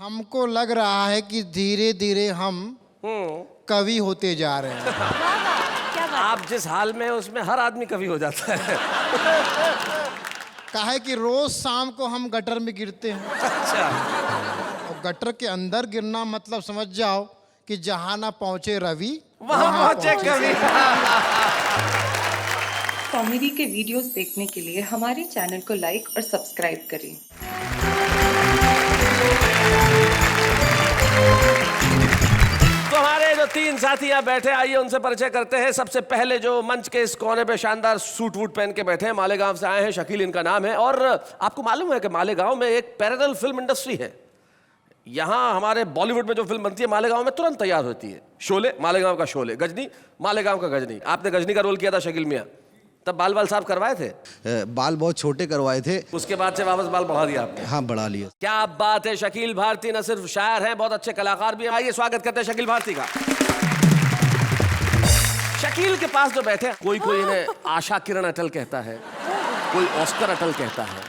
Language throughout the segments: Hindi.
हमको लग रहा है कि धीरे धीरे हम कवि होते जा रहे हैं। क्या बात? आप जिस हाल में उसमें हर आदमी कवि हो जाता है। काहे कि रोज शाम को हम गटर में गिरते हैं अच्छा, और गटर के अंदर गिरना मतलब समझ जाओ कि जहां ना पहुंचे रवि वहां पहुंचे कवि। कॉमेडी के वीडियोस देखने के लिए हमारे चैनल को लाइक और सब्सक्राइब करें। तो हमारे जो तीन साथी यहाँ बैठे, आइए उनसे परिचय करते हैं। सबसे पहले जो मंच के इस कोने पे शानदार सूट वूट पहन के बैठे हैं, मालेगांव से आए हैं, शकील इनका नाम है। और आपको मालूम है कि मालेगांव में एक पैरेलल फिल्म इंडस्ट्री है। यहाँ हमारे बॉलीवुड में जो फिल्म बनती है मालेगांव में तुरंत तैयार होती है। शोले मालेगांव का शोले, गजनी मालेगांव का गजनी। आपने गजनी का रोल किया था शकील मियाँ, तब बाल बाल साफ करवाए थे? बाल बहुत छोटे करवाए थे, उसके बाद से वापस बाल बढ़ा दिया आपने? हाँ बढ़ा लिया। क्या बात है। शकील भारती न सिर्फ शायर हैं, बहुत अच्छे कलाकार भी हैं। आइए स्वागत करते हैं शकील भारती का। शकील के पास जो बैठे, कोई कोई इन्हें आशा किरण अटल कहता है, कोई ऑस्कर अटल कहता है,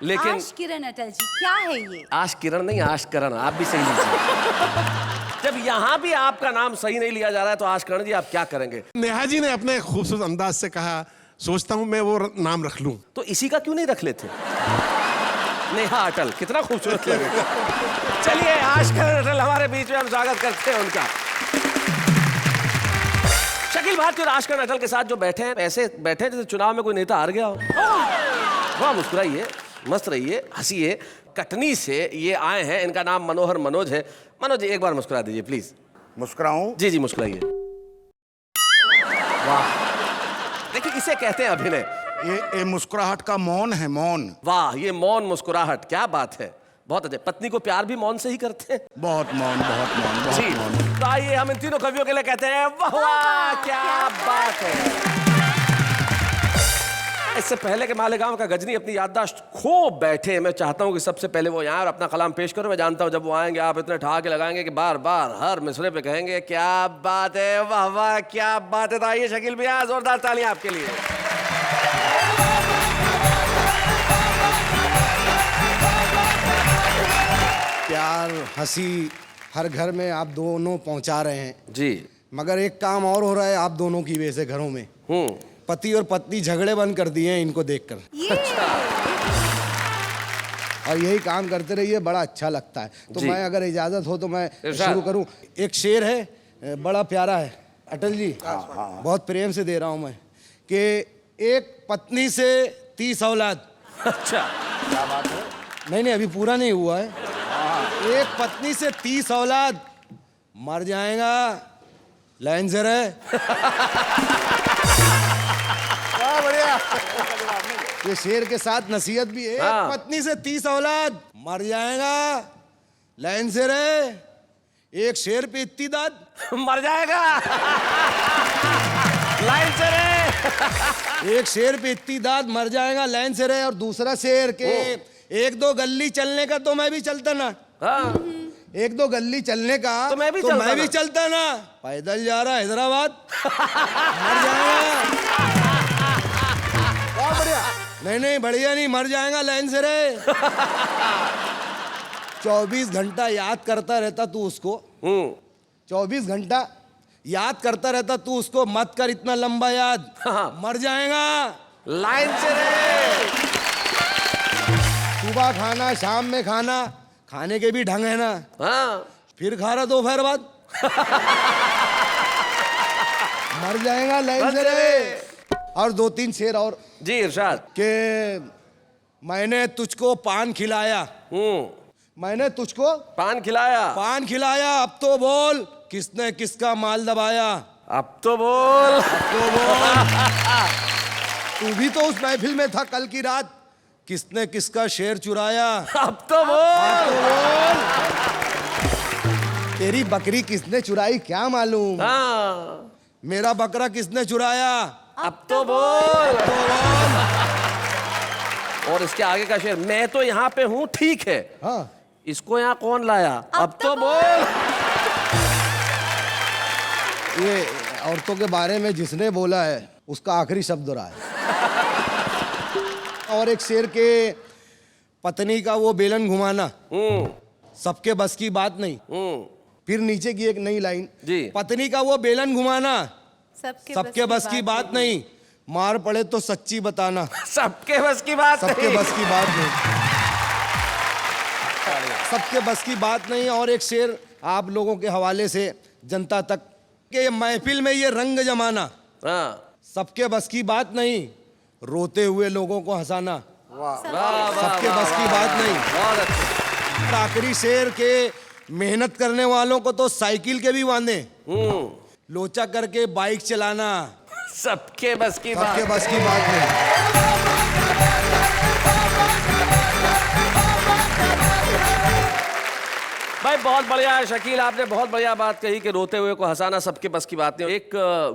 लेकिन आश किरण अटल जी क्या है ये? आश किरण नहीं, आश करण। आप भी सही लीजिए। जब यहाँ भी आपका नाम सही नहीं लिया जा रहा है तो आश करण जी आप क्या करेंगे? नेहा जी ने अपने खूबसूरत अंदाज से कहा, सोचता हूं मैं वो नाम रख लूं। तो इसी का क्यों नहीं रख लेते? नेहा अटल, कितना खूबसूरत लगेगा। चलिए आश करण अटल हमारे बीच में, हम स्वागत करते हैं उनका। शकील भारती और आश करण अटल के साथ जो बैठे हैं, ऐसे बैठे जैसे चुनाव में कोई नेता हार गया हो। वाह, मुस्कुराइए, मस्त रहिए, हंसिए। कटनी से ये आए हैं, इनका नाम मनोहर मनोज है। मनोज जी एक बार मुस्कुरा दीजिए प्लीज। मुस्कुराऊं? जी जी मुस्कुराइए। वाह, देखिए इसे कहते हैं अभिनय। ये मुस्कुराहट का मौन है, मौन। वाह, ये मौन मुस्कुराहट, क्या बात है, बहुत अच्छे। पत्नी को प्यार भी मौन से ही करते हैं? बहुत मौन, बहुत मौन, जी। बहुत मौन। तो आइए हम इन तीनों कवियों के लिए कहते हैं वाह वाह, क्या बात है। इससे पहले कि मालेगांव का गजनी अपनी याददाश्त खो बैठे, मैं चाहता हूं कि सबसे पहले वो यहाँ अपना कलाम पेश करो। मैं जानता हूं जब वो आएंगे आप इतने ठहाके लगाएंगे कि बार बार हर मिसरे पे कहेंगे क्या बात है, वाह वाह क्या बात है। तो आइए शकील भैया, जोरदार तालियां आपके लिए। प्यार हंसी हर घर में आप दोनों पहुंचा रहे हैं जी। मगर एक काम और हो रहा है आप दोनों की वजह से घरों में। पति और पत्नी झगड़े बंद कर दिए हैं इनको देखकर। और यही काम करते रहिए, बड़ा अच्छा लगता है। तो जी। मैं अगर इजाजत हो तो मैं इरशाद। शुरू करूं। एक शेर है, बड़ा प्यारा है, अटल जी बहुत प्रेम से दे रहा हूं मैं, कि एक पत्नी से 30 औलाद। अच्छा, क्या बात है? नहीं अभी पूरा नहीं हुआ है। एक पत्नी से 30 औलाद, मर जाएगा लाइन से रहे। बढ़िया। ये शेर के साथ नसीहत भी है। हाँ। एक पत्नी से 30 औलाद, मर जाएगा लाइन से रहे। एक शेर पे इतनी दाद, मर जाएगा लाइन से रहे। एक शेर पे इतनी दाद, मर जाएगा लाइन से रहे। और दूसरा शेर के एक दो गली चलने का तो मैं भी चलता ना। हाँ। एक दो गली चलने का तो मैं भी चलता ना। पैदल जा रहा हैदराबाद, मर जाएगा। बढ़िया। नहीं बढ़िया नहीं, मर जाएगा लाइन से रहे। 24 घंटा याद करता रहता तू उसको। 24 घंटा याद करता रहता तू उसको, मत कर इतना लंबा याद, मर जाएगा लाइन से रहे। सुबह खाना, शाम में खाना, खाने के भी ढंग है ना। हाँ। फिर खा रहा दोपहर बाद, मर जाएगा लाइन से रहे। और 2-3 शेर और जी इरशाद। कि मैंने तुझको पान खिलाया, मैंने तुझको पान खिलाया, पान खिलाया, अब तो बोल किसने किसका माल दबाया। अब तो बोल। तू भी तो उस महफिल में था कल की रात, किसने किसका शेर चुराया। अब तो बोल। तेरी बकरी किसने चुराई क्या मालूम। हाँ। मेरा बकरा किसने चुराया। अब तो बोल। और इसके आगे का शेर, मैं तो यहाँ पे हूँ ठीक है, हाँ इसको यहाँ कौन लाया। अब तो बोल। ये औरतों के बारे में जिसने बोला है उसका आखिरी शब्द रहा है। और एक शेर के पत्नी का वो बेलन घुमाना, सबके बस की बात नहीं। फिर नीचे की एक नई लाइन, जी। पत्नी का वो बेलन घुमाना सबके बस की बात नहीं। नहीं, मार पड़े तो सच्ची बताना सबके बस की बात सबके नहीं। बस की बात नहीं, सबके बस की बात नहीं। और एक शेर आप लोगों के हवाले से जनता तक के महफिल में ये रंग जमाना हाँ। सबके बस की बात नहीं, रोते हुए लोगों को हंसाना वाह, वाह, सबके वाह, बस की वाह, बात नहीं। बहुत अच्छे। आखिरी शेर के मेहनत करने वालों को तो साइकिल के भी वांदे, लोचा करके बाइक चलाना सबके बस की बात। सबके बस की बात नहीं। भाई बहुत बढ़िया है शकील, आपने बहुत बढ़िया बात कही कि रोते हुए को हंसाना सबके बस की बात नहीं। एक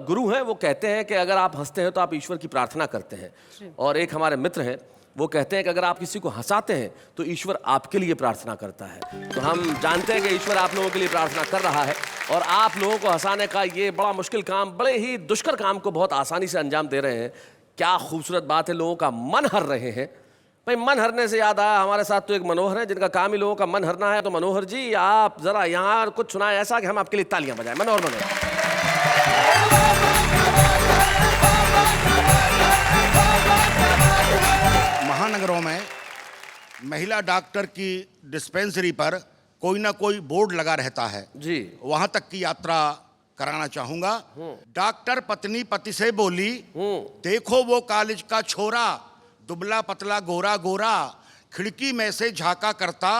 गुरु हैं, वो कहते हैं कि अगर आप हंसते हैं तो आप ईश्वर की प्रार्थना करते हैं। और एक हमारे मित्र हैं, वो कहते हैं कि अगर आप किसी को हंसाते हैं तो ईश्वर आपके लिए प्रार्थना करता है। तो हम जानते हैं कि ईश्वर आप लोगों के लिए प्रार्थना कर रहा है और आप लोगों को हंसाने का ये बड़ा मुश्किल काम, बड़े ही दुष्कर काम को बहुत आसानी से अंजाम दे रहे हैं। क्या खूबसूरत बात है, लोगों का मन हर रहे हैं। भाई मन हरने से याद आया, हमारे साथ तो एक मनोहर है जिनका काम ही लोगों का मन हरना है। तो मनोहर जी, आप जरा यहाँ कुछ सुनाए ऐसा कि हम आपके लिए तालियां बजाएं। मनोहर महानगरों में महिला डॉक्टर की डिस्पेंसरी पर कोई ना कोई बोर्ड लगा रहता है जी। वहां तक की यात्रा कराना चाहूंगा। डॉक्टर पत्नी पति से बोली, देखो वो कॉलेज का छोरा, दुबला पतला गोरा गोरा, खिड़की में से झांका करता,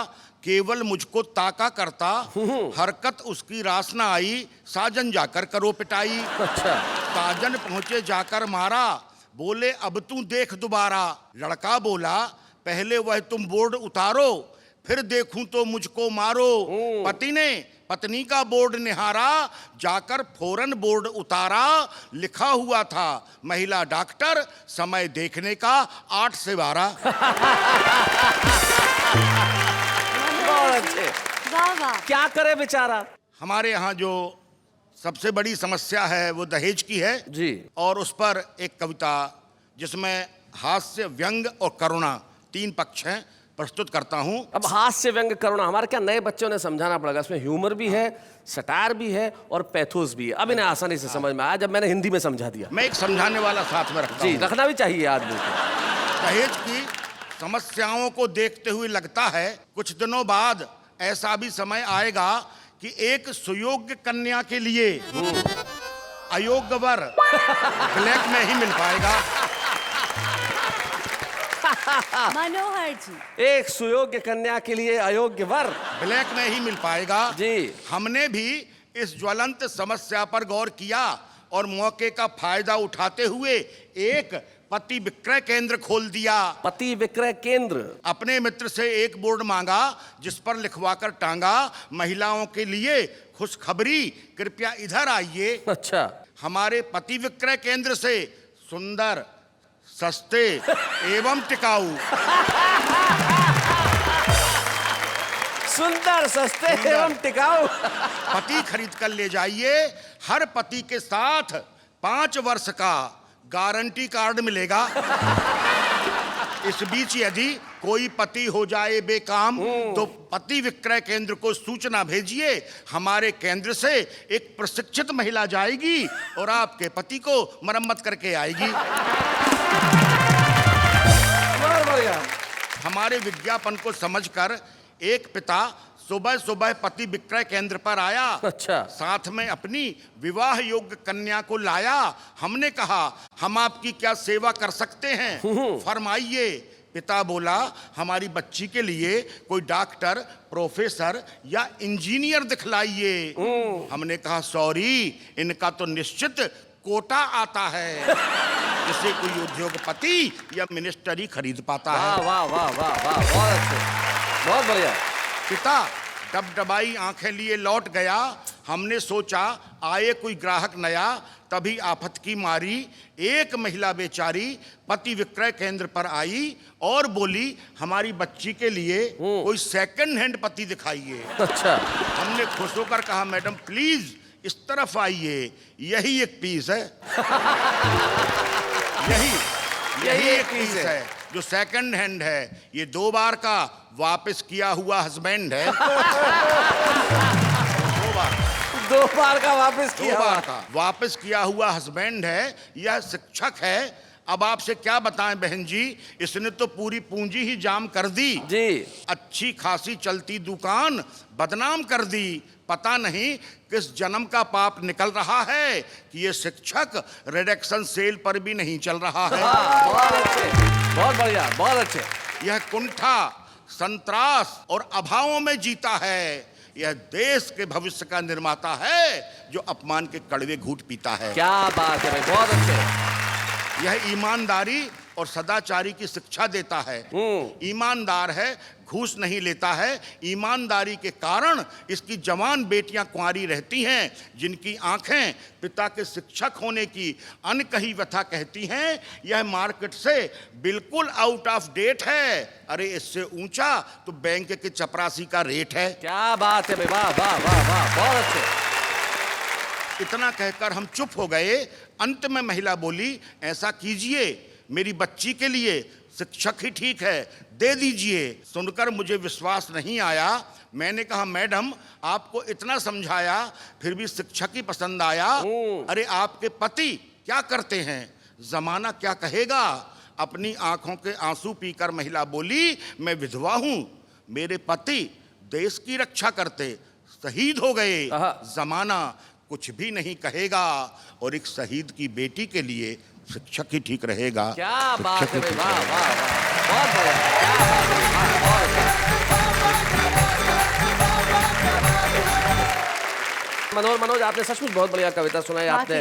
केवल मुझको ताका करता, हरकत उसकी रास ना आई, साजन जाकर करो पिटाई। अच्छा। साजन पहुंचे जाकर मारा, बोले अब तू देख दोबारा। लड़का बोला, पहले वह तुम बोर्ड उतारो, फिर देखूं तो मुझको मारो। पति ने पत्नी का बोर्ड निहारा, जाकर फौरन बोर्ड उतारा। लिखा हुआ था महिला डॉक्टर, समय देखने का 8 से 12। बहुत अच्छे। वाह वाह। क्या करे बेचारा। हमारे यहाँ जो सबसे बड़ी समस्या है वो दहेज की है जी। और उस पर एक कविता जिसमें हास्य, व्यंग और करुणा 3 पक्ष हैं, प्रस्तुत करता हूं। अब हास्य, व्यंग, करुणा, हमारे क्या नए बच्चों ने समझाना पड़ेगा। इसमें ह्यूमर भी है, सटायर भी है और पैथोस भी है। अब इन्हें आसानी से समझ में आया जब मैंने हिंदी में समझा दिया। मैं एक समझाने वाला साथ में रखता जी, हूं। रखना भी चाहिए आदमी को। दहेज की समस्याओं को देखते हुए लगता है कुछ दिनों बाद ऐसा भी समय आएगा कि एक सुयोग्य कन्या के लिए अयोग्य वर ब्लैक में ही मिल पाएगा। मनोहर जी, एक सुयोग्य कन्या के लिए अयोग्य वर ब्लैक में ही मिल पाएगा। जी। हमने भी इस ज्वलंत समस्या पर गौर किया और मौके का फायदा उठाते हुए एक पति विक्रय केंद्र खोल दिया। पति विक्रय केंद्र। अपने मित्र से एक बोर्ड मांगा जिस पर लिखवाकर टांगा, महिलाओं के लिए खुशखबरी, कृपया इधर आइए। अच्छा। हमारे पति विक्रय केंद्र से सुंदर, सस्ते एवं टिकाऊ, सुंदर, सस्ते एवं टिकाऊ पति खरीद कर ले जाइए। हर पति के साथ 5 वर्ष का गारंटी कार्ड मिलेगा। इस बीच यदि कोई पति हो जाए बेकाम तो पति विक्रय केंद्र को सूचना भेजिए। हमारे केंद्र से एक प्रशिक्षित महिला जाएगी और आपके पति को मरम्मत करके आएगी। हमारे विज्ञापन को समझकर एक पिता सुबह सुबह पति विक्रय केंद्र पर आया। अच्छा। साथ में अपनी विवाह योग्य कन्या को लाया। हमने कहा, हम आपकी क्या सेवा कर सकते हैं, फरमाइए। पिता बोला, हमारी बच्ची के लिए कोई डॉक्टर, प्रोफेसर या इंजीनियर दिखलाइए। हमने कहा, सॉरी, इनका तो निश्चित कोटा आता है, जिसे कोई उद्योगपति या मिनिस्टर ही खरीद पाता है। वाह वाह वाह वाह वाह, बहुत अच्छे, बहुत बढ़िया। पिता डबडबाई आंखें लिए लौट गया। हमने सोचा आए कोई ग्राहक नया, तभी आफत की मारी एक महिला बेचारी पति विक्रय केंद्र पर आई और बोली, हमारी बच्ची के लिए कोई सेकंड हैंड पति दिखाइए। अच्छा। हमने खुश होकर कहा, मैडम प्लीज इस तरफ आइए, यही एक पीस है। यही एक पीस है जो सेकंड हैंड है। ये 2 बार का वापस किया हुआ हस्बैंड है। दो बार का वापस दो किया बार का वापस किया हुआ हस्बैंड है, यह शिक्षक है। अब आपसे क्या बताएं बहन जी, इसने तो पूरी पूंजी ही जाम कर दी जी। अच्छी खासी चलती दुकान बदनाम कर दी। पता नहीं किस जन्म का पाप निकल रहा है कि ये शिक्षक रिडक्शन सेल पर भी नहीं चल रहा है। बहुत अच्छे, बहुत बढ़िया, बहुत अच्छे। यह कुंठा, संत्रास और अभावों में जीता है। यह देश के भविष्य का निर्माता है जो अपमान के कड़वे घूंट पीता है। क्या बात है भाई, बहुत अच्छे। यह ईमानदारी और सदाचारी की शिक्षा देता है। ईमानदार है, घूस नहीं लेता है। ईमानदारी के कारण इसकी जवान बेटियां कुंवारी रहती हैं, जिनकी आंखें पिता के शिक्षक होने की अनकही व्यथा कहती हैं। यह मार्केट से बिल्कुल आउट ऑफ डेट है। अरे इससे ऊंचा तो बैंक के चपरासी का रेट है। क्या बात है भाई, वाह वाह वाह वाह, बहुत अच्छे। इतना कहकर हम चुप हो गए। अंत में महिला बोली, ऐसा कीजिए, मेरी बच्ची के लिए शिक्षक ही ठीक है, दे दीजिए। सुनकर मुझे विश्वास नहीं आया। मैंने कहा, मैडम आपको इतना समझाया फिर भी शिक्षक ही पसंद आया। अरे आपके पति क्या करते हैं, जमाना क्या कहेगा। अपनी आंखों के आंसू पीकर महिला बोली, मैं विधवा हूं, मेरे पति देश की रक्षा करते शहीद हो गए। जमाना कुछ भी नहीं कहेगा और एक शहीद की बेटी के लिए शिक्षक ही ठीक रहेगा। क्या बात है भाई, वाह वाह वाह, बहुत बढ़िया, क्या बात है, वाह, बहुत अच्छा। मनोज, आपने सचमुच बहुत बढ़िया कविता सुनाई। आपने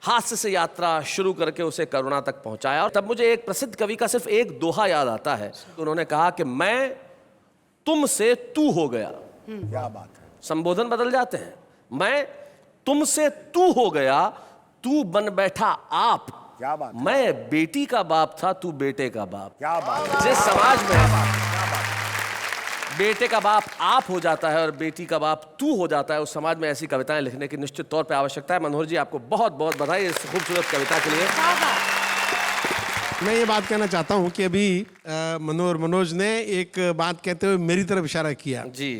हास्य से यात्रा शुरू करके उसे करुणा तक पहुंचाया। और तब मुझे एक प्रसिद्ध कवि का सिर्फ एक दोहा याद आता है। उन्होंने कहा कि मैं तुमसे तू हो गया। क्या बात है। संबोधन बदल जाते हैं। मैं तुमसे तू हो गया, तू बन बैठा आप। क्या बात। मैं बेटी का बाप था, तू बेटे का बाप। क्या बात। जिस समाज में बेटे का बाप आप हो जाता है और बेटी का बाप तू हो जाता है, उस समाज में ऐसी कविताएं लिखने की निश्चित तौर पे आवश्यकता है। मनोहर जी, आपको बहुत बहुत बधाई इस खूबसूरत कविता के लिए। मैं ये बात कहना चाहता हूँ कि अभी मनोज ने एक बात कहते हुए मेरी तरफ इशारा किया जी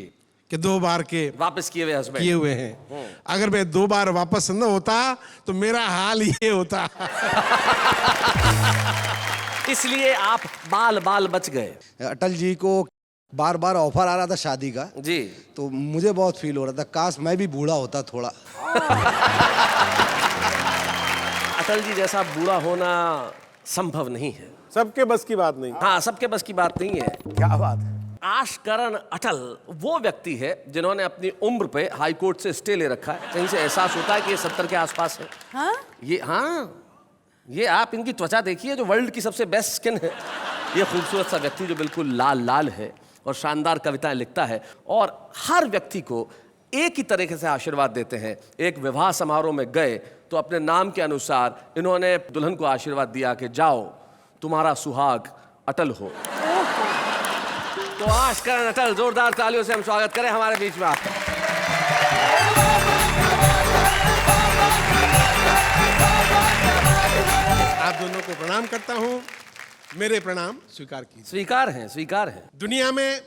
कि 2 बार के वापस किए हुए हस्बैंड किए हुए हैं। अगर मैं 2 बार वापस न होता तो मेरा हाल ये होता। इसलिए आप बाल बाल बच गए। अटल जी को बार बार ऑफर आ रहा था शादी का जी, तो मुझे बहुत फील हो रहा था, काश मैं भी बूढ़ा होता थोड़ा। अटल जी जैसा बूढ़ा होना संभव नहीं है। सबके बस की बात नहीं। हाँ, सबके बस की बात नहीं है। क्या बात है। आशकरण अटल वो व्यक्ति है जिन्होंने अपनी उम्र पे हाई कोर्ट से स्टे ले रखा है। कहीं से एहसास होता है कि ये 70 के आसपास है। ये आप इनकी त्वचा देखिए, जो वर्ल्ड की सबसे बेस्ट स्किन है। ये खूबसूरत सा व्यक्ति जो बिल्कुल लाल लाल है और शानदार कविताएं लिखता है और हर व्यक्ति को एक ही तरीके से आशीर्वाद देते हैं। एक विवाह समारोह में गए तो अपने नाम के अनुसार इन्होंने दुल्हन को आशीर्वाद दिया कि जाओ, तुम्हारा सुहाग अटल हो। तो आशकरण अटल, जोरदार तालियों से हम स्वागत करें हमारे बीच में आपका। आप दोनों को प्रणाम करता हूँ। मेरे प्रणाम स्वीकार कीजिए। स्वीकार हैं, स्वीकार हैं। दुनिया में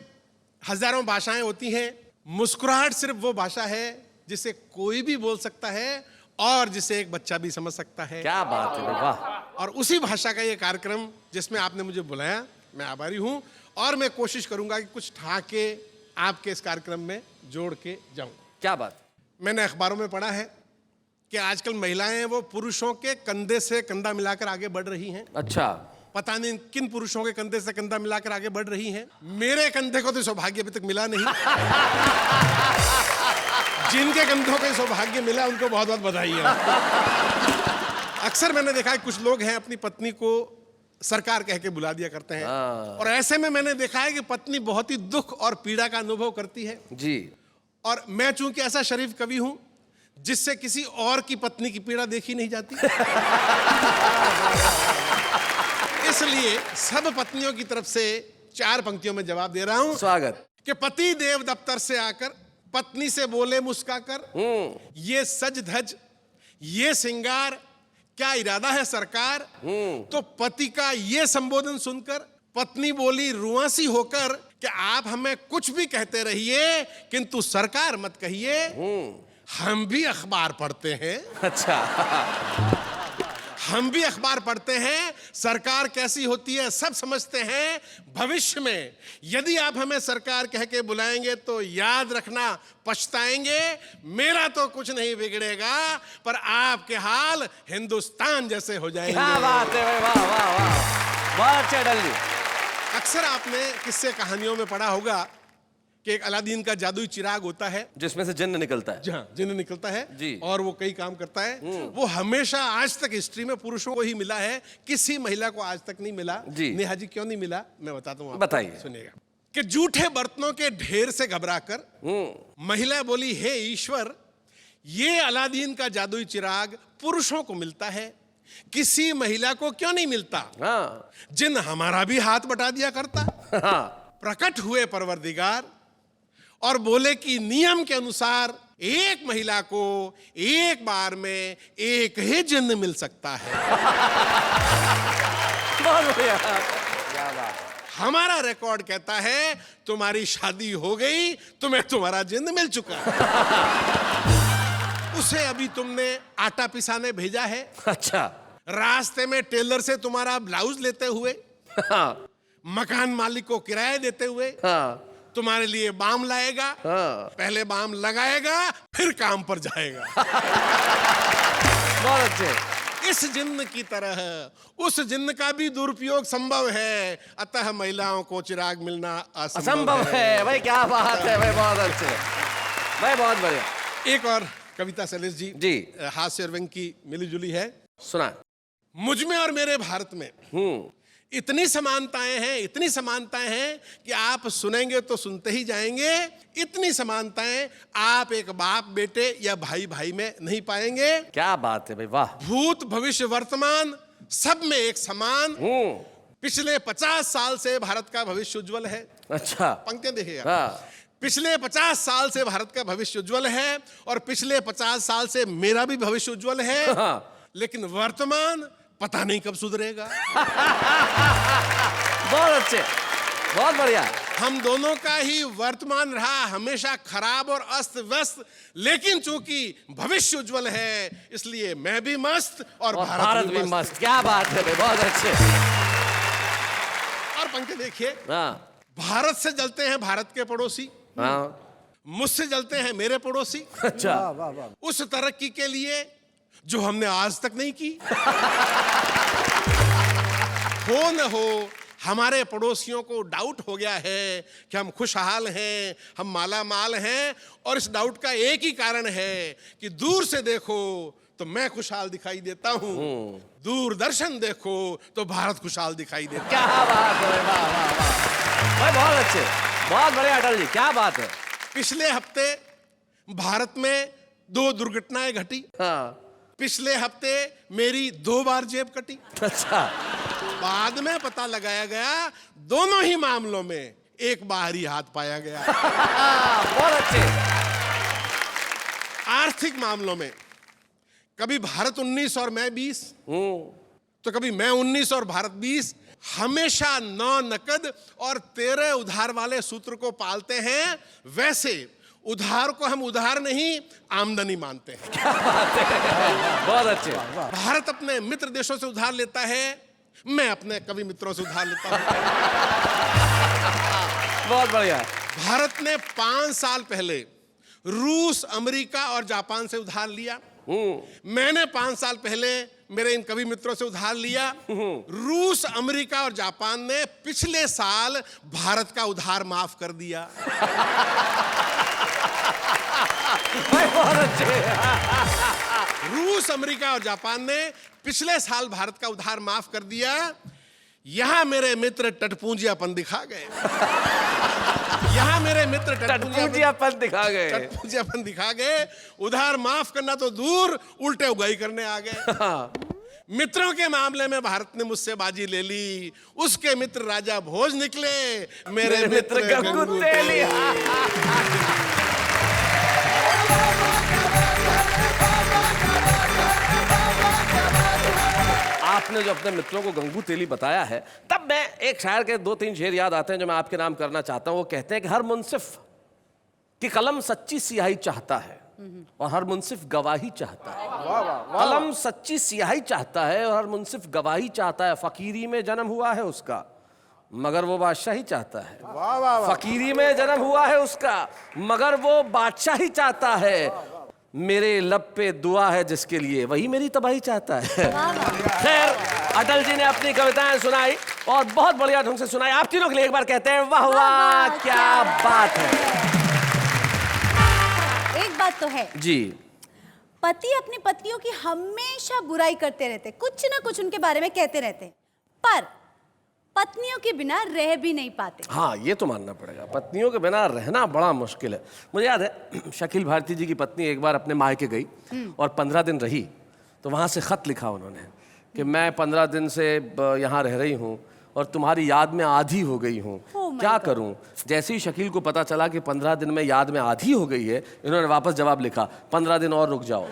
हजारों भाषाएं होती हैं, मुस्कुराहट सिर्फ वो भाषा है जिसे कोई भी बोल सकता है और जिसे एक बच्चा भी समझ सकता है। क्या बात है, वाह। और उसी भाषा का ये कार्यक्रम जिसमें आपने मुझे बुलाया, मैं आभारी हूँ और मैं कोशिश करूंगा कि कुछ ठहाके आपके इस कार्यक्रम में जोड़ के जाऊं। क्या बात। मैंने अखबारों में पढ़ा है कि आजकल महिलाएं वो पुरुषों के कंधे से कंधा मिलाकर आगे बढ़ रही हैं। अच्छा, पता नहीं किन पुरुषों के कंधे से कंधा मिलाकर आगे बढ़ रही हैं। मेरे कंधे को तो सौभाग्य अभी तक मिला नहीं। जिनके कंधों को सौभाग्य मिला उनको बहुत बहुत बधाई है। अक्सर मैंने देखा है कुछ लोग हैं अपनी पत्नी को सरकार कह के बुला दिया करते हैं और ऐसे में मैंने देखा है कि पत्नी बहुत ही दुख और पीड़ा का अनुभव करती है जी। और मैं चूंकि ऐसा शरीफ कवि हूं जिससे किसी और की पत्नी की पीड़ा देखी नहीं जाती, इसलिए सब पत्नियों की तरफ से 4 पंक्तियों में जवाब दे रहा हूं। स्वागत। कि पति देव दफ्तर से आकर पत्नी से बोले मुस्काकर, ये सज धज ये सिंगार क्या इरादा है सरकार। तो पति का ये संबोधन सुनकर पत्नी बोली रुआसी होकर कि आप हमें कुछ भी कहते रहिए किंतु सरकार मत कहिए। हम भी अखबार पढ़ते हैं। अच्छा। हम भी अखबार पढ़ते हैं, सरकार कैसी होती है सब समझते हैं। भविष्य में यदि आप हमें सरकार कह के बुलाएंगे तो याद रखना पछताएंगे। मेरा तो कुछ नहीं बिगड़ेगा, पर आपके हाल हिंदुस्तान जैसे हो जाएंगे। क्या बात है भाई, वाह वाह वाह, बहुत अच्छा अटल जी। अक्सर आपने किस्से कहानियों में पढ़ा होगा कि एक अलादीन का जादुई चिराग होता है जिसमें से जिन्न निकलता है। जहाँ जिन्न निकलता है जी। और वो कई काम करता है। वो हमेशा आज तक हिस्ट्री में पुरुषों को ही मिला है, किसी महिला को आज तक नहीं मिला। जी। नेहा जी क्यों नहीं मिला, मैं बताता हूँ आपको। बताइए। सुनिएगा कि जूठे बर्तनों के ढेर से घबराकर महिला बोली, हे ईश्वर, ये अलादीन का जादुई चिराग पुरुषों को मिलता है, किसी महिला को क्यों नहीं मिलता? हाँ। जिन हमारा भी हाथ बटा दिया करता। हाँ। प्रकट हुए परवरदिगार और बोले कि नियम के अनुसार एक महिला को एक बार में एक ही जिन्न मिल सकता है। बहुत बढ़िया। हमारा रिकॉर्ड कहता है तुम्हारी शादी हो गई, तुम्हें तुम्हारा जिन्न मिल चुका है। उसे अभी तुमने आटा पिसाने भेजा है, अच्छा। रास्ते में टेलर से तुम्हारा ब्लाउज लेते हुए, हाँ। मकान मालिक को किराया देते हुए हाँ। तुम्हारे लिए बाम लाएगा। हाँ। पहले बाम लगाएगा फिर काम पर जाएगा। बहुत अच्छे। इस जिन्न की तरह उस जिन्न का भी दुरुपयोग संभव है, अतः महिलाओं को चिराग मिलना असंभव है। भाई क्या बात है भाई, बहुत अच्छे भाई, बहुत बढ़िया। एक और कविता शैलेश जी, जी। हास्य और व्यंग की मिली जुली है। सुना। मुझ में और मेरे भारत में इतनी समानताएं हैं, इतनी समानताएं हैं कि आप सुनेंगे तो सुनते ही जाएंगे। इतनी समानताएं आप एक बाप बेटे या भाई भाई में नहीं पाएंगे। क्या बात है भाई, वाह। भूत भविष्य वर्तमान सब में एक समान। पिछले 50 साल से भारत का भविष्य उज्जवल है। अच्छा। पंक्तियां देखिएगा। हाँ। पिछले 50 साल से भारत का भविष्य उज्जवल है और पिछले 50 साल से मेरा भी भविष्य उज्जवल है। हाँ। लेकिन वर्तमान पता नहीं कब सुधरेगा। बहुत अच्छे, बहुत बढ़िया। हम दोनों का ही वर्तमान रहा हमेशा खराब और अस्त व्यस्त, लेकिन चूंकि भविष्य उज्जवल है इसलिए मैं भी मस्त और भारत भी मस्त। क्या बात है भाई, बहुत अच्छे। और पंक्ति देखिए। हाँ। भारत से जलते हैं भारत के पड़ोसी, हाँ। मुझसे जलते हैं मेरे पड़ोसी। अच्छा। उस तरक्की के लिए जो हमने आज तक नहीं की। हो न हो हमारे पड़ोसियों को डाउट हो गया है कि हम खुशहाल हैं, हम माला माल हैं, और इस डाउट का एक ही कारण है कि दूर से देखो तो मैं खुशहाल दिखाई देता हूं, दूरदर्शन देखो तो भारत खुशहाल दिखाई देता है। क्या बात है, वाह वाह वाह भाई, बहुत अच्छे, बहुत बढ़िया अटल जी, क्या बात है। पिछले हफ्ते भारत में 2 दुर्घटनाएं घटी। हाँ। पिछले हफ्ते मेरी 2 बार जेब कटी। अच्छा। बाद में पता लगाया गया दोनों ही मामलों में एक बाहरी हाथ पाया गया। बहुत अच्छे। आर्थिक मामलों में कभी भारत 19 और मैं 20, तो कभी मैं 19 और भारत 20। हमेशा 9 नकद और 13 उधार वाले सूत्र को पालते हैं। वैसे उधार को हम उधार नहीं आमदनी मानते हैं। क्या बात है, बहुत अच्छे। भारत अपने मित्र देशों से उधार लेता है, मैं अपने कवि मित्रों से उधार लेता हूं। बहुत बढ़िया। भारत ने 5 साल पहले रूस, अमेरिका और जापान से उधार लिया। मैंने 5 साल पहले मेरे इन कवि मित्रों से उधार लिया। रूस, अमेरिका और जापान ने पिछले साल भारत का उधार माफ कर दिया। बहुत अच्छे। रूस, अमेरिका और जापान ने पिछले साल भारत का उधार माफ कर दिया। यहां मेरे मित्र टटपूंजियापन दिखा गए। यहां मेरे मित्र टटपूंजियापन दिखा गए। टटपूंजियापन दिखा गए। उधार माफ करना तो दूर, उल्टे उगाई करने आ गए। मित्रों के मामले में भारत ने मुझसे बाजी ले ली। उसके मित्र राजा भोज निकले, मेरे मित्र गंगूतेली। आपने ने जो अपने मित्रों को गंगू तेली बताया है, तब मैं एक शायर के 2-3 शेर याद आते हैं जो मैं आपके नाम करना चाहता हूं। वो कहते हैं कि हर मुंसिफ की कलम सच्ची सियाही चाहता है और हर मुंसिफ गवाही चाहता है। कलम सच्ची सियाही चाहता है और हर मुंसिफ गवाही चाहता है। फकीरी में जन्म हुआ है उसका मगर वो बादशाही चाहता है। फकीरी में जन्म हुआ है उसका मगर वो बादशाही चाहता है। मेरे लब पे दुआ है जिसके लिए वही मेरी तबाही चाहता है। खैर, अटल जी ने अपनी कविताएं सुनाई और बहुत बढ़िया ढंग से सुनाई। आप तीनों के लिए एक बार कहते हैं वाह वाह क्या बात है। एक बात तो है जी, पति अपनी पत्नियों की हमेशा बुराई करते रहते, कुछ ना कुछ उनके बारे में कहते रहते, पर पत्नियों के बिना रह भी नहीं पाते। हाँ, ये तो मानना पड़ेगा, पत्नियों के बिना रहना बड़ा मुश्किल है। मुझे याद है शकील भारती जी की पत्नी एक बार अपने मायके गई और 15 दिन रही, तो वहाँ से खत लिखा उन्होंने कि मैं 15 दिन से यहाँ रह रही हूँ और तुम्हारी याद में आधी हो गई हूँ, क्या करूँ। जैसे ही शकील को पता चला कि 15 दिन में याद में आधी हो गई है, इन्होंने वापस जवाब लिखा 15 दिन और रुक जाओ।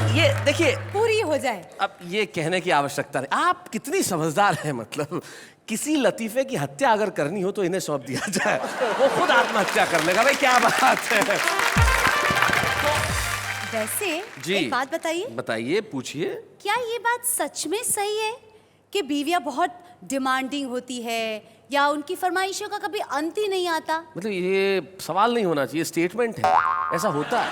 ये देखिए, पूरी हो जाए। अब ये कहने की आवश्यकता नहीं। आप कितनी समझदार हैं, मतलब किसी लतीफे की हत्या अगर करनी हो तो इन्हें सौंप दिया जाए, वो खुद आत्महत्या कर लेगा। भाई क्या बात है। वैसे जी, एक बात बताइए। बताइए, पूछिए। क्या ये बात सच में सही है कि बीवियां बहुत डिमांडिंग होती है या उनकी फरमाइशों का कभी अंत ही नहीं आता? मतलब ये सवाल नहीं होना चाहिए, स्टेटमेंट है, ऐसा होता है।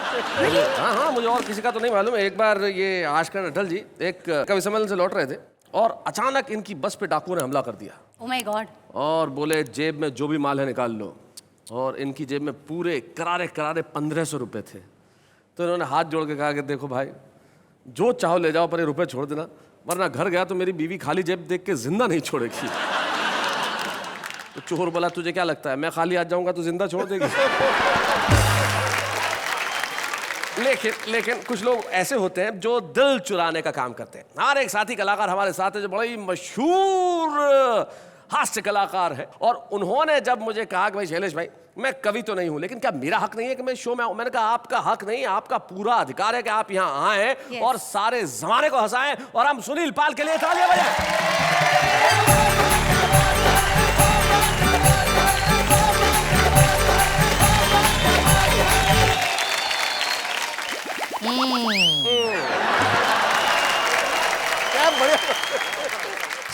हाँ हाँ, मुझे और किसी का तो नहीं मालूम। एक बार ये आजकल अटल जी एक कवि सम्मेलन से लौट रहे थे और अचानक इनकी बस पे डाकुओं ने हमला कर दिया। Oh my God. और बोले जेब में जो भी माल है निकाल लो, और इनकी जेब में पूरे करारे करारे 1500 रुपये थे। तो इन्होंने हाथ जोड़ के कहा कि देखो भाई, जो चाहो ले जाओ पर ये रुपये छोड़ देना, वरना घर गया तो मेरी बीवी खाली जेब देख के जिंदा नहीं छोड़ेगी। तो चोर बोला तुझे क्या लगता है मैं खाली आ जाऊंगा तो जिंदा छोड़ देगी? लेकिन कुछ लोग ऐसे होते हैं जो दिल चुराने का काम करते हैं। हमारे एक साथी कलाकार हमारे साथ है जो बड़ा ही मशहूर हास्य कलाकार है, और उन्होंने जब मुझे कहा कि भाई शैलेश भाई, मैं कवि तो नहीं हूं लेकिन क्या मेरा हक नहीं है कि मैं शो में आऊं? मैंने कहा आपका हक नहीं, आपका पूरा अधिकार है कि आप यहां आए और सारे जमाने को हंसाएं। और हम सुनील पाल के लिए तालियां बजाएं।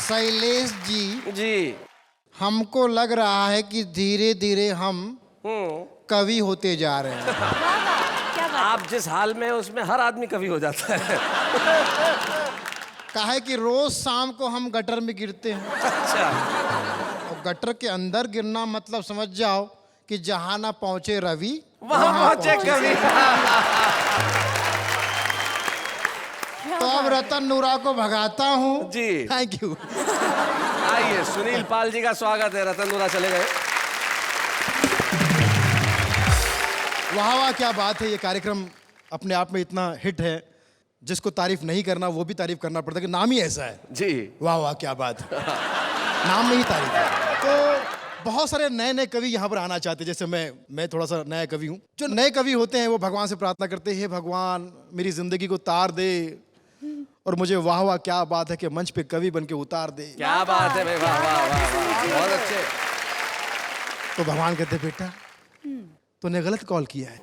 शैलेश जी, जी, हमको लग रहा है कि धीरे धीरे हम कवि होते जा रहे हैं। क्या बात। आप जिस हाल में उसमें हर आदमी कवि हो जाता है। काहे कि रोज शाम को हम गटर में गिरते हैं, अच्छा, और गटर के अंदर गिरना मतलब समझ जाओ कि जहां ना पहुंचे रवि वहां पहुंचे कवि। तो अब रतन नूरा को भगाता हूँ जी। Thank you. आइए, सुनील पाल जी का स्वागत है। रतन नूरा चले गए। वाह वाह क्या बात है। ये कार्यक्रम अपने आप में इतना हिट है, जिसको तारीफ नहीं करना वो भी तारीफ करना पड़ता है कि नाम ही ऐसा है। जी, वाह वाह क्या बात है। नाम में ही तारीफ है। तो बहुत सारे नए नए कवि यहाँ पर आना चाहते हैं, जैसे मैं थोड़ा सा नया कवि हूँ। जो नए कवि होते हैं वो भगवान से प्रार्थना करते हैं, हे भगवान मेरी जिंदगी को तार दे, और मुझे वाह वाह क्या बात है कि मंच पे कवि बन के उतार दे। क्या बात है भाई, वाह वाह वाह वाह, बहुत अच्छे। तो भगवान कहते बेटा तूने गलत कॉल किया है।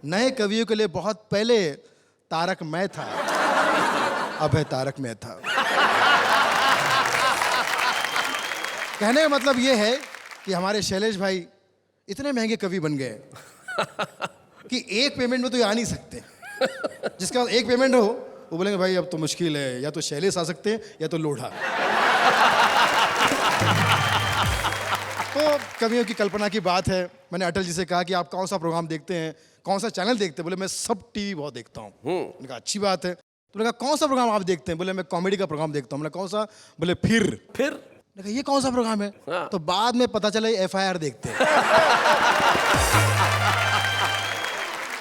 नए कवियों के लिए बहुत पहले तारक मैं था, अब है तारक मैं था। कहने का मतलब ये है कि हमारे शैलेश भाई इतने महंगे कवि बन गए कि एक पेमेंट में तो ये आ नहीं सकते। जिसके बाद एक पेमेंट हो वो बोलेंगे भाई अब तो मुश्किल है, या तो शैलेश आ सकते हैं या तो लोढ़ा। तो कवियों की कल्पना की बात है। मैंने अटल जी से कहा कि आप कौन सा प्रोग्राम देखते हैं, कौन सा चैनल देखते हैं? बोले मैं सब टीवी बहुत देखता हूँ। मैंने कहा अच्छी बात है। तो मैंने कहा कौन सा प्रोग्राम आप देखते हैं? बोले मैं कॉमेडी का प्रोग्राम देखता हूँ। मैंने कौन सा? बोले फिर मैंने कहा ये कौन सा प्रोग्राम है? हाँ। तो बाद में पता चला FIR देखते हैं।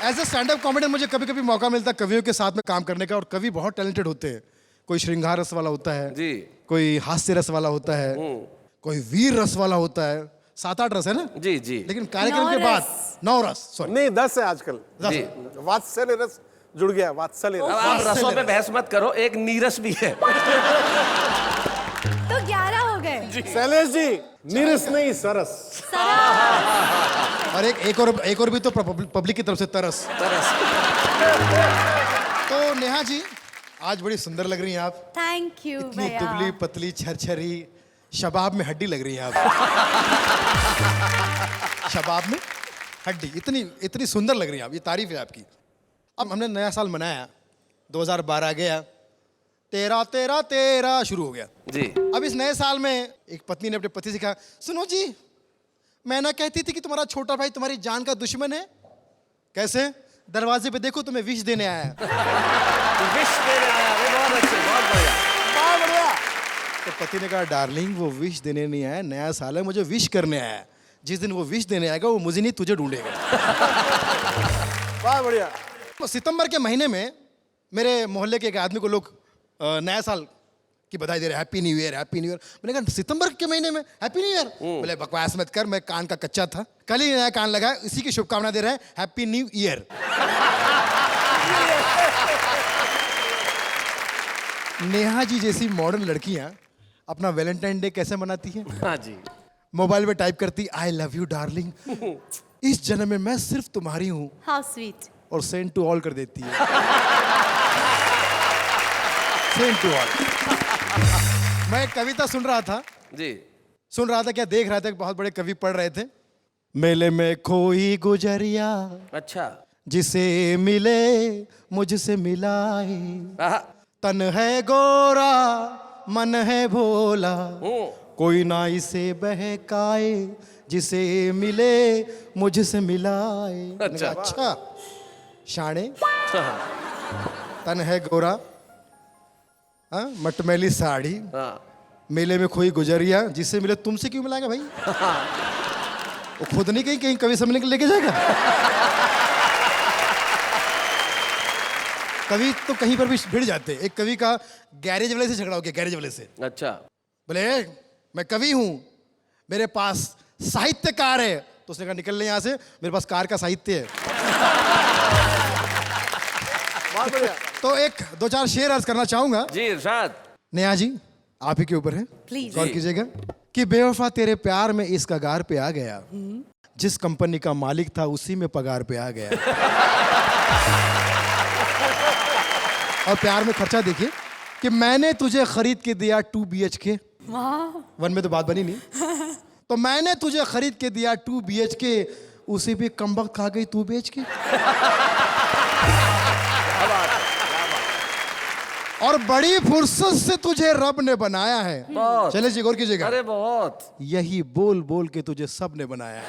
ऐसे स्टैंड अप कॉमेडी मुझे कभी कभी मौका मिलता है कवियों के साथ में काम करने का, और कवि बहुत टैलेंटेड होते हैं। कोई श्रृंगार रस वाला होता है जी, कोई हास्य रस वाला होता है, कोई वीर रस वाला होता है। 7-8 रस है ना? जी जी। लेकिन कार्यक्रम के बाद 9 रस, सॉरी नहीं 10 है आजकल। जी। वात्सल्य रस जुड़ गया वात्सल्य अब रस। आप रसों पे बहस मत करो, एक नीरस भी है। तो 11 हो गए। शैलेश जी, नीरस नहीं सरस। और एक और भी तो पब्लिक की तरफ से तरस। तो नेहा जी आज बड़ी सुंदर लग रही हैं आप। थैंक यू इतनी भैया। दुबली पतली छरछरी, शबाब में हड्डी लग रही हैं आप। शबाब में हड्डी, इतनी सुंदर लग रही हैं आप, ये तारीफ है आपकी। अब हमने नया साल मनाया, 2012 गया, तेरा तेरा तेरा शुरू हो गया जी। अब इस नए साल में एक पत्नी ने अपने पति से कहा, सुनो जी, मैं ना कहती थी कि तुम्हारा छोटा भाई तुम्हारी जान का दुश्मन है। कैसे? दरवाजे पे देखो, तुम्हें विश देने आया है। विश देने आया, अरे बहुत अच्छे, बहुत बढ़िया। तो पति ने कहा, डार्लिंग वो विश देने नहीं आया, नया साल है, मुझे विश करने आया है। जिस दिन वो विश देने आएगा वो मुझे नहीं तुझे ढूंढेगा। बहुत बढ़िया। तो सितंबर के महीने में मेरे मोहल्ले के एक आदमी को लोग नया साल की बधाई दे रहे, happy new year, happy new year. मैंने कहा सितंबर के महीने में हैप्पी न्यू ईयर? बोले बकवास मत कर, मैं कान का कच्चा था, कल ही नया कान लगा, इसी की शुभकामना दे रहे हैं, happy new year. Neha ji जैसी मॉडर्न लड़कियां अपना वैलेंटाइन डे कैसे मनाती हैं? हाँ जी। मोबाइल में टाइप करती, आई लव यू डार्लिंग, इस जन्म में मैं सिर्फ तुम्हारी हूं, हाउ स्वीट। और सेंड टू ऑल कर देती है। Send to all. मैं एक कविता सुन रहा था क्या देख रहा था, एक बहुत बड़े कवि पढ़ रहे थे, मेले में खोई गुजरिया, अच्छा। जिसे मिले मुझसे मिलाए, आहा। तन है गोरा मन है भोला, कोई ना इसे बहकाए, जिसे मिले मुझसे मिलाए। मैंने कहा, अच्छा शाणे, तन है गोरा, हाँ, मटमैली साड़ी, मेले में खोई गुजरिया, जिससे मिले तुमसे क्यों मिलाएगा भाई? वो खुद नहीं कहीं कवि सम्मेलन के लेके जाएगा? कवि तो कहीं पर भी भिड़ जाते। एक कवि का गैरेज वाले से झगड़ा हो गया, गैरेज वाले से। अच्छा। बोले मैं कवि हूं, मेरे पास साहित्यकार है। तो उसने कहा निकल ले यहां से, मेरे पास कार का साहित्य है। बहुत बढ़िया। तो एक दो चार शेर अर्ज करना चाहूंगा। जी इरशाद। नेहा जी आप ही के ऊपर है, Please. गौर कीजिएगा कि बेवफा तेरे प्यार में इस कगार पे आ गया, जिस कंपनी का मालिक था उसी में पगार पे आ गया। और प्यार में खर्चा देखिए कि मैंने तुझे खरीद के दिया 2 BHK, वन में तो बात बनी नहीं, तो मैंने तुझे खरीद के दिया 2 BHK, उसे भी कमबख्त खा गई 2 BHK। और बड़ी फुर्सत से तुझे रब ने बनाया है। बहुत। चले जी गौर कीजिएगा, अरे बहुत। यही बोल बोल के तुझे सब ने बनाया है।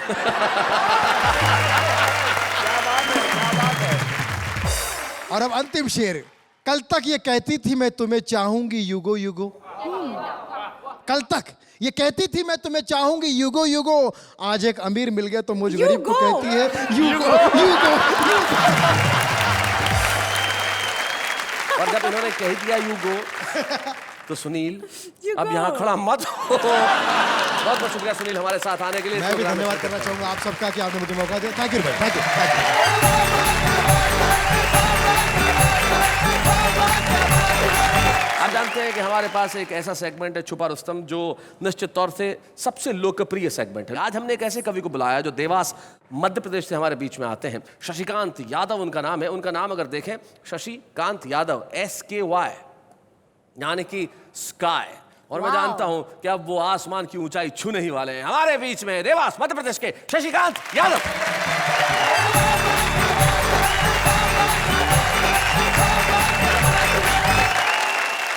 और अब अंतिम शेर, कल तक ये कहती थी मैं तुम्हें चाहूंगी युगो युगो, कल तक ये कहती थी मैं तुम्हें चाहूंगी युगो युगो, आज एक अमीर मिल गया तो मुझ गरीब को कहती है युगो युगो युगो। और जब इन्होंने कह दिया यू गो, तो सुनील अब यहाँ खड़ा मत हो। बहुत बहुत शुक्रिया सुनील हमारे साथ आने के लिए। मैं भी धन्यवाद करना चाहूंगा आप सबका कि आपने मुझे मौका दिया। थैंक यू भाई, थैंक यू। आप जानते हैं कि हमारे पास एक ऐसा सेगमेंट है छुपा रुस्तम, जो निश्चित तौर से सबसे लोकप्रिय सेगमेंट है। आज हमने एक ऐसे कवि को बुलाया जो देवास मध्य प्रदेश से हमारे बीच में आते हैं। शशिकांत यादव उनका नाम है। उनका नाम अगर देखें, शशिकांत यादव, SKY, यानी कि स्काई। और मैं जानता हूं कि अब वो आसमान की ऊंचाई छूने ही वाले हैं। हमारे बीच में देवास मध्य प्रदेश के शशिकांत यादव।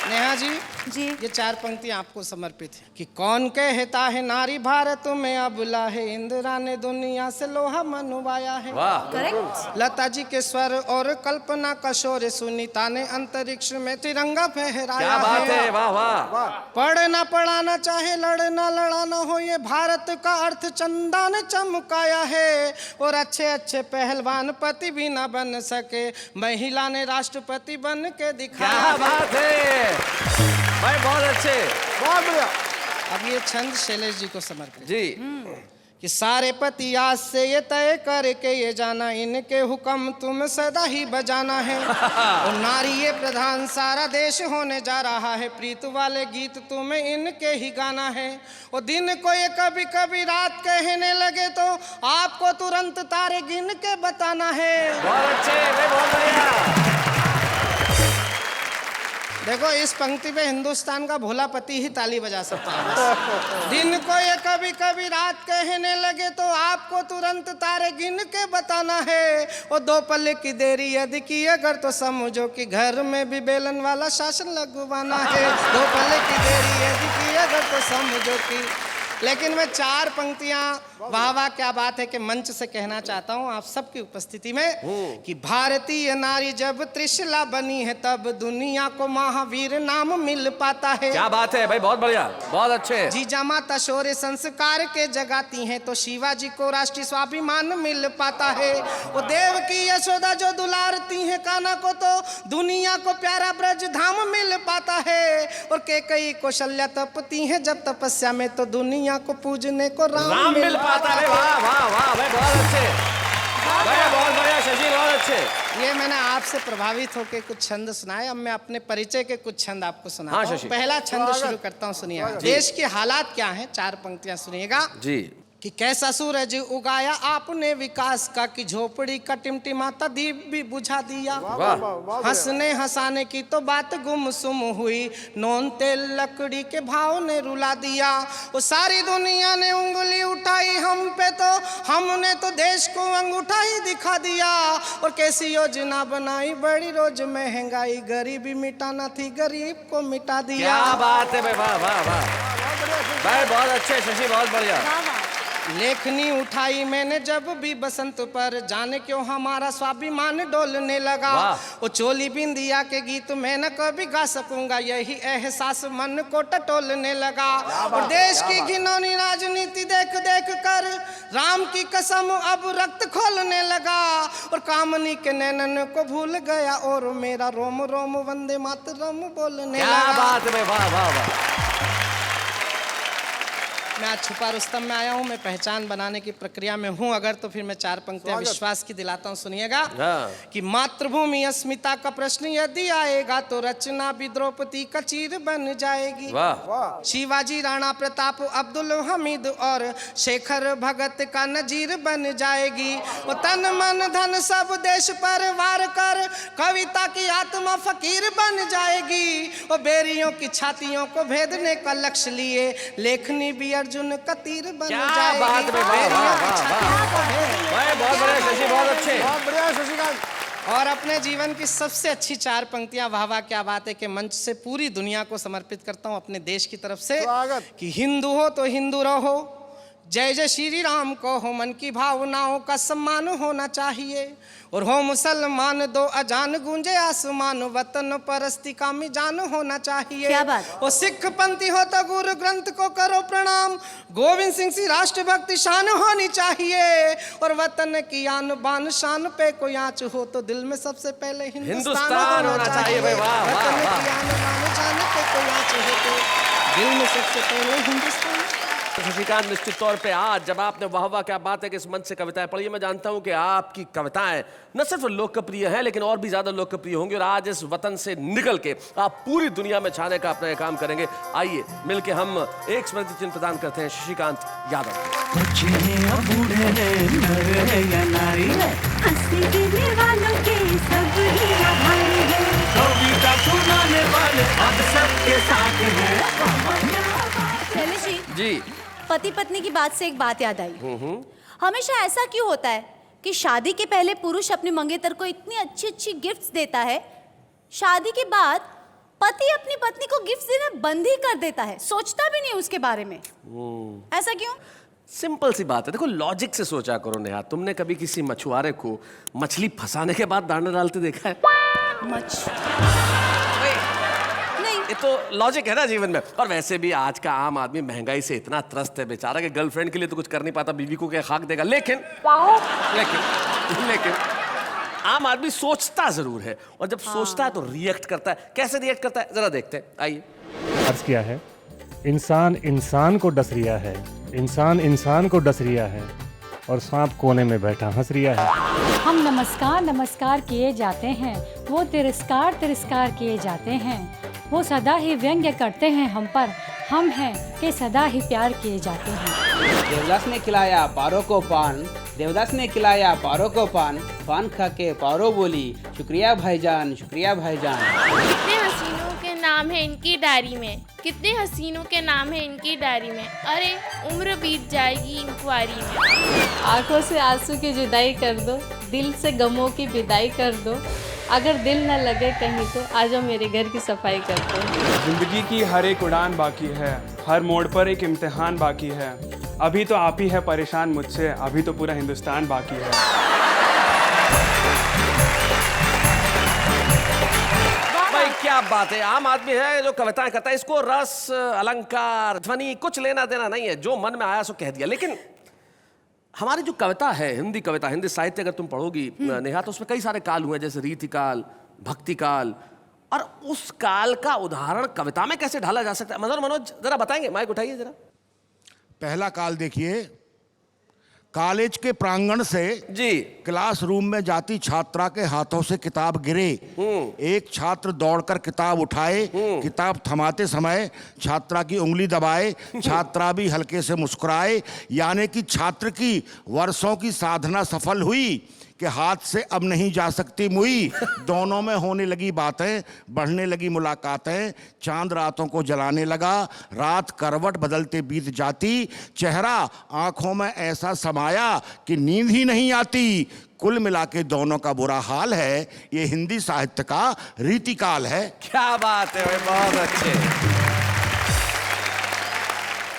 नेहा जी जी। ये 4 पंक्तियां आपको समर्पित है कि कौन कहता है नारी भारत में अबला है, इंदिरा ने दुनिया से लोहा मनवाया है। वाह। करेक्ट। लता जी के स्वर और कल्पना का शोर, सुनीता ने अंतरिक्ष में तिरंगा फहराया क्या बात है, वाह वाह। पढ़ना पढ़ाना चाहे लड़ना लड़ाना हो, ये भारत का अर्थ चंदा ने चमकाया है। और अच्छे अच्छे पहलवान पति भी ना बन सके, महिला ने राष्ट्रपति बन के दिखाया। क्या बात है भाई, बहुत अच्छे, बहुत बढ़िया। अब ये छंद शैलेश जी को समर्पित जी। कि सारे पति आज से ये तय करके ये जाना, इनके हुक्म तुम सदा ही बजाना है। और नारी ये प्रधान सारा देश होने जा रहा है, प्रीत वाले गीत तुम्हें इनके ही गाना है। और दिन को ये कभी कभी रात कहने लगे तो आपको तुरंत तारे गिन के बताना है। बहुत अच्छे भाई, बहुत बढ़िया। देखो इस पंक्ति पे हिंदुस्तान का भोला पति ही ताली बजा सकता है बस। दिन को ये कभी कभी रात कहने लगे तो आपको तुरंत तारे गिन के बताना है। और 2 पल की देरी यदि की अगर तो समझो कि घर में भी बेलन वाला शासन लगवाना है। 2 पल की देरी यदि की अगर तो समझो कि, लेकिन मैं 4 पंक्तियां वाह वाह क्या बात है कि मंच से कहना चाहता हूं आप सबकी उपस्थिति में कि भारतीय नारी जब त्रिशला बनी है तब दुनिया को महावीर नाम मिल पाता है। क्या बात है भाई, बहुत बढ़िया, बहुत अच्छे। जीजा माता शौर्य संस्कार के जगाती हैं तो शिवाजी को राष्ट्रीय स्वाभिमान मिल पाता है। वो देव की यशोदा जो दुलारती हैं कान्हा को तो दुनिया को प्यारा ब्रज धाम मिल पाता है। और कैकेयी कौशल्या तपती हैं जब तपस्या में तो दुनिया को पूजने को राम मिल पाता है। वाह वाह वाह भाई, बहुत अच्छे भाई, बहुत बढ़िया शशि, बहुत अच्छे। ये मैंने आपसे प्रभावित होकर कुछ छंद सुनाए, अब मैं अपने परिचय के कुछ छंद आपको सुनाता हाँ, हूं। शशि। पहला छंद शुरू करता हूं, सुनिएगा। देश के हालात क्या हैं, 4 पंक्तियां सुनिएगा। जी। कि कैसा सूरज उगाया आपने विकास का, कि झोपड़ी का टिमटिमाता दीप भी बुझा दिया। हंसने हंसाने की तो बात गुमसुम हुई, नॉन तेल लकड़ी के भाव ने रुला दिया। वो सारी दुनिया ने उंगली उठाई हम पे तो हमने तो देश को अंगूठा ही दिखा दिया। और कैसी योजना बनाई बड़ी रोज महंगाई, गरीबी मिटाना थी गरीब को मिटा दिया। क्या बात है भाई, वाह वाह वाह भाई, बहुत अच्छे शशि, बहुत बढ़िया। लेखनी उठाई मैंने जब भी बसंत पर, जाने क्यों हमारा स्वाभिमान डोलने लगा। वो चोली बिंदिया के गीत मैं न कभी गा सकूंगा, यही एहसास मन को टटोलने लगा। और देश की घिनौनी राजनीति देख देख कर राम की कसम अब रक्त खोलने लगा। और कामनी के नैनन को भूल गया और मेरा रोम रोम वंदे मातरम बोलने लगा। क्या बात है, वाह वाह वाह। मैं आज छुपा रुस्तम में आया हूँ, मैं पहचान बनाने की प्रक्रिया में हूँ अगर, तो फिर मैं 4 पंक्तियां विश्वास की दिलाता हूँ, सुनिएगा। कि मातृभूमि अस्मिता का प्रश्न यदि आएगा तो रचना भी द्रौपदी का चीर बन जाएगी। शिवाजी राणा प्रताप अब्दुल हमीद और शेखर भगत का नजीर बन जाएगी। वो तन मन धन सब देश पर वार कर कविता की आत्मा फकीर बन जाएगी। वो बेरियों की छातियों को भेदने का लक्ष्य लिए लेखनी भी अर्जुन का तीर बन जाएगी। क्या बात है, वाह वाह वाह भाई, बहुत बढ़िया शशि, बहुत अच्छे, बहुत बढ़िया शशिकांत। और अपने जीवन की सबसे अच्छी 4 पंक्तियां वाह वाह क्या बात है कि मंच से पूरी दुनिया को समर्पित करता हूं अपने देश की तरफ से। कि हिंदू हो तो हिंदू रहो, जय जय श्री राम कहो, मन की भावनाओं का सम्मान होना चाहिए। और हो मुसलमान दो अजान गूंजे आसमान, वतन परस्ती का मिजान होना चाहिए। क्या बात। और सिख पंथी हो तो गुरु ग्रंथ को करो प्रणाम, गोविंद सिंह सी राष्ट्रभक्ति शान होनी चाहिए। और वतन की आन बान शान पे कोई आँच हो तो दिल में सबसे पहले हिंदुस्तान होना चाहिए। भाई वाह वाह वतन वाह। की आन बान शान पे कोई आँच हो तो दिल में सबसे पहले हिंदुस्तान। शशिकांत, निश्चित तौर पे आज जब आपने वाह वाह क्या बात है कि इस मंच से कविताएं पढ़ी, मैं जानता हूं कि आपकी कविताएं न सिर्फ लोकप्रिय हैं लेकिन और भी ज्यादा लोकप्रिय होंगी। और आज इस वतन से निकल के आप पूरी दुनिया में छाने का अपना काम करेंगे। आइए मिलके हम एक स्मृति चिन्ह प्रदान करते हैं शशिकांत यादव। जी। पति पत्नी की बात से एक बात याद आई। हमेशा ऐसा क्यों होता है कि शादी के पहले पुरुष अपने मंगेतर को इतनी अच्छी अच्छी गिफ्ट्स देता है, शादी के बाद पति अपनी पत्नी को गिफ्ट्स देना बंद ही कर देता है, सोचता भी नहीं उसके बारे में। ऐसा क्यों? सिंपल सी बात है, देखो लॉजिक से सोचा करो नेहा। तुमने कभी किसी मछुआरे को मछली फंसाने के बाद दाना डालते देखा है? ये तो लॉजिक है ना जीवन में। और वैसे भी आज का आम आदमी महंगाई से इतना त्रस्त है बेचारा कि गर्लफ्रेंड के लिए तो कुछ कर नहीं पाता, बीवी को क्या खाक देगा। लेकिन आम आदमी सोचता जरूर है, और जब सोचता है तो रिएक्ट करता है। कैसे रिएक्ट करता है जरा देखते हैं, आइए। अर्ज किया है इंसान इंसान को डस रिया है, इंसान इंसान को डस रिया है, और सांप कोने में बैठा हंस रिया है। हम नमस्कार नमस्कार किए जाते हैं, वो तिरस्कार तिरस्कार किए जाते हैं। वो सदा ही व्यंग्य करते हैं हम पर, हम हैं कि सदा ही प्यार किए जाते हैं। देवदास ने खिलाया पारों को पान, देवदास ने खिलाया पारों को पान, पान खा के पारो बोली शुक्रिया भाईजान, शुक्रिया भाईजान। कितने हसीनों के नाम है इनकी डायरी में, कितने हसीनों के नाम है इनकी डायरी में, अरे उम्र बीत जाएगी इंक्वायरी में। आंखों से आंसू की जुदाई कर दो, दिल से गमों की विदाई कर दो, अगर दिल न लगे कहीं तो आ जाओ मेरे घर की सफाई कर दो। जिंदगी की हर एक उड़ान बाकी है, हर मोड़ पर एक इम्तिहान बाकी है। अभी तो आप ही है परेशान मुझसे, अभी तो पूरा हिंदुस्तान बाकी है। भाई क्या बात है, आम आदमी है जो कविताएं करता है, इसको रस अलंकार ध्वनि कुछ लेना देना नहीं है, जो मन में आया सो कह दिया। लेकिन हमारी जो कविता है, हिंदी कविता, हिंदी साहित्य अगर तुम पढ़ोगी नेहा, तो उसमें कई सारे काल हुए, जैसे रीति काल, भक्ति काल, और उस काल का उदाहरण कविता में कैसे ढाला जा सकता है? मनोज जरा बताएंगे, माइक उठाइए जरा। पहला काल देखिए, कॉलेज के प्रांगण से जी क्लासरूम में जाती छात्रा के हाथों से किताब गिरे, एक छात्र दौड़कर किताब उठाए, किताब थमाते समय छात्रा की उंगली दबाए, छात्रा भी हल्के से मुस्कुराए, यानी कि छात्र की वर्षों की साधना सफल हुई कि हाथ से अब नहीं जा सकती मुई। दोनों में होने लगी बातें, बढ़ने लगी मुलाकातें, चांद रातों को जलाने लगा, रात करवट बदलते बीत जाती, चेहरा आंखों में ऐसा समाया कि नींद ही नहीं आती। कुल मिला के दोनों का बुरा हाल है, ये हिंदी साहित्य का रीतिकाल है। क्या बात है भाई, बहुत अच्छे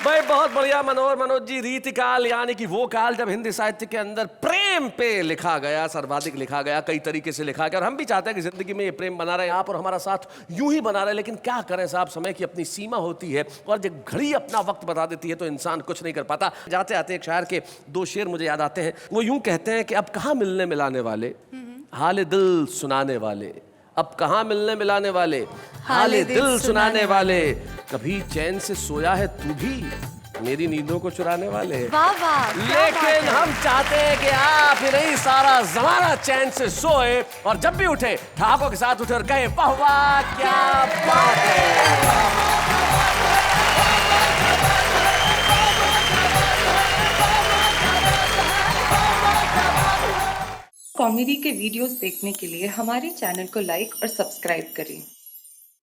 भाई, बहुत बढ़िया मनोज जी। रीतिकाल यानी कि वो काल जब हिंदी साहित्य के अंदर प्रेम पे लिखा गया, सर्वाधिक लिखा गया, कई तरीके से लिखा गया, और हम भी चाहते हैं कि जिंदगी में ये प्रेम बना रहे, आप और हमारा साथ यूं ही बना रहे। लेकिन क्या करें साहब, समय की अपनी सीमा होती है, और जब घड़ी अपना वक्त बता देती है तो इंसान कुछ नहीं कर पाता। जाते आते एक शायर के दो शेर मुझे याद आते हैं, वो यूं कहते हैं कि अब कहाँ मिलने मिलाने वाले, हाल दिल सुनाने वाले, अब कहाँ मिलने मिलाने वाले, हाल दिल सुनाने वाले, कभी चैन से सोया है तू भी, मेरी नींदों को चुराने वाले। वाह वाह, लेकिन हम चाहते हैं कि आप ही नहीं, सारा जमाना चैन से सोए, और जब भी उठे ठहाकों के साथ उठे और कहे वाह वाह क्या बात है। कॉमेडी के वीडियोस देखने के लिए हमारे चैनल को लाइक और सब्सक्राइब करें।